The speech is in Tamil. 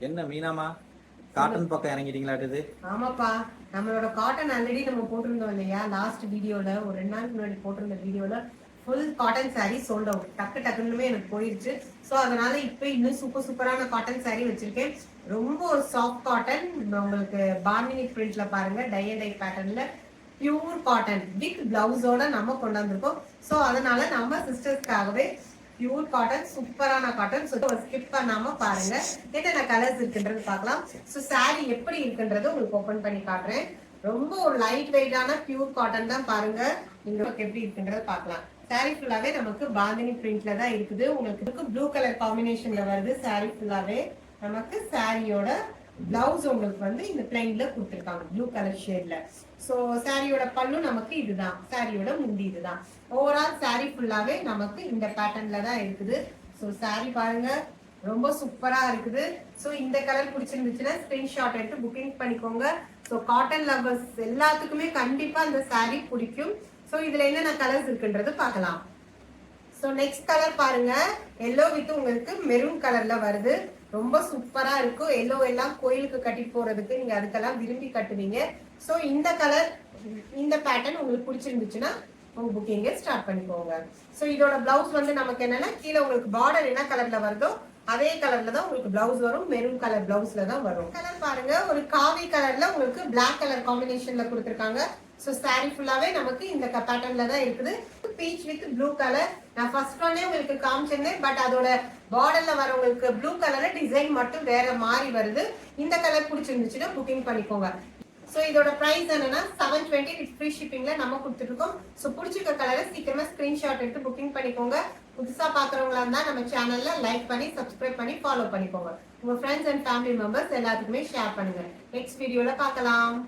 என்ன மீனாமா காட்டன் பக்கம் இறங்கிட்டீங்களாட்டுது? ஆமாப்பா, நம்மளோட காட்டன் ஆல்ரெடி நம்ம போட்டிருந்தோம் இல்லையா? லாஸ்ட் வீடியோல ஒரு 2 நாளுக்கு முன்னாடி போட்டிருந்த வீடியோல full cotton saree sold out. டக்குன்னுமே எனக்கு போயிருச்சு. ஸோ அதனால இப்போ இன்னும் சூப்பரான காட்டன் saree வச்சிருக்கேன். ரொம்ப ஒரு சாஃப்ட் காட்டன், உங்களுக்கு பாந்தினி பிரிண்ட்ல பாருங்க, டை அண்ட் டை பேட்டர்ன்ல பியூர் காட்டன் வித் பிளவுஸோட நம்ம கொண்டாந்துருக்கோம். ஸோ அதனால நம்ம சிஸ்டர்ஸ்க்காகவே பியூர் காட்டன், சூப்பரான காட்டன். ஸோ ஸ்கிப் பண்ணாம பாருங்க, என்னென்ன கலர்ஸ் இருக்குன்றது பார்க்கலாம். ஸோ saree எப்படி இருக்குன்றது உங்களுக்கு ஓபன் பண்ணி காட்டுறேன். ரொம்ப ஒரு லைட் வெயிட்டான பியூர் காட்டன் தான் பாருங்க. நீங்க எப்படி இருக்குன்றத பார்க்கலாம். saree ஃபுல்லாவே நமக்கு பாந்தினி பிரிண்ட்ல தான் இருக்குது. உங்களுக்கு ப்ளூ கலர் காம்பினேஷன்ல வருது. saree ஃபுல்லாவே நமக்கு சாரியோட பிளவுஸ் உங்களுக்கு வந்து இந்த பிளைன்ல கொடுத்துருக்காங்க ப்ளூ கலர் ஷேட்ல. ஸோ சாரியோட பல்லு நமக்கு இதுதான், சாரியோட முந்தி இதுதான். ஓவரால் சாரி ஃபுல்லாவே நமக்கு இந்த பேட்டர்ன்ல தான் இருக்குது. ஸோ சாரி பாருங்க, ரொம்ப சூப்பரா இருக்குது. ஸோ இந்த கலர் பிடிச்சிருந்துச்சுன்னா ஸ்கிரீன்ஷாட் எடுத்து புக்கிங் பண்ணிக்கோங்க. ஸோ காட்டன் லவர்ஸ் எல்லாத்துக்குமே கண்டிப்பா இந்த சாரி பிடிக்கும். ஸோ இதுல என்னென்ன கலர்ஸ் இருக்குன்றது பார்க்கலாம். ஸோ நெக்ஸ்ட் கலர் பாருங்க, எல்லோ வித் உங்களுக்கு மெரூன் கலர்ல வருது. ரொம்ப சூப்பரா இருக்கும். எல்லோ எல்லாம் கோயிலுக்கு கட்டி போறதுக்கு நீங்க அதுக்கெல்லாம் விரும்பி கட்டுவீங்க. ஸோ இந்த கலர், இந்த பேட்டர்ன் உங்களுக்கு பிடிச்சிருந்துச்சுன்னா உங்க புக்கிங்க ஸ்டார்ட் பண்ணிக்கோங்க. ஸோ இதோட பிளவுஸ் வந்து நமக்கு என்னன்னா, கீழே உங்களுக்கு பார்டர் என்ன கலர்ல வருதோ அதே கலர்ல தான் உங்களுக்கு பிளவுஸ் வரும். மெரூன் கலர் பிளவுஸ்ல தான் வரும். கலர் பாருங்க, ஒரு காவி கலர்ல உங்களுக்கு பிளாக் கலர் காம்பினேஷன்ல கொடுத்துருக்காங்க. ஸோ சாரி ஃபுல்லாவே நமக்கு இந்த பேட்டர்ன்ல தான் இருக்குது. Beach with blue colour. நான் ஃபர்ஸ்ட் ஒன்னே உங்களுக்கு காமிச்சிருந்தேன், பட் அதோட பார்டர்ல வர உங்களுக்கு ப்ளூ கலர்ல டிசைன் மட்டும் வேற மாதிரி வருது. இந்த கலர் பிடிச்சிருந்துச்சுன்னா புக்கிங் பண்ணிக்கோங்க. ஸோ இதோட பிரைஸ் என்னன்னா 720 வித் ஃப்ரீ ஷிப்பிங்ல நம்ம கொடுத்துருக்கோம். ஸோ பிடிச்சிருக்க கலரை சீக்கிரமா ஸ்கிரீன்ஷாட் எடுத்து புக்கிங் பண்ணிக்கோங்க. புதுசா பாக்குறவங்களா இருந்தா நம்ம சேனல்ல லைக் பண்ணி சப்ஸ்கிரைப் பண்ணி ஃபாலோ பண்ணிக்கோங்க. உங்க ஃப்ரெண்ட்ஸ் அண்ட் ஃபேமிலி மெம்பர்ஸ் எல்லாத்துக்குமே ஷேர் பண்ணுங்க. நெக்ஸ்ட் வீடியோல பார்க்கலாம்.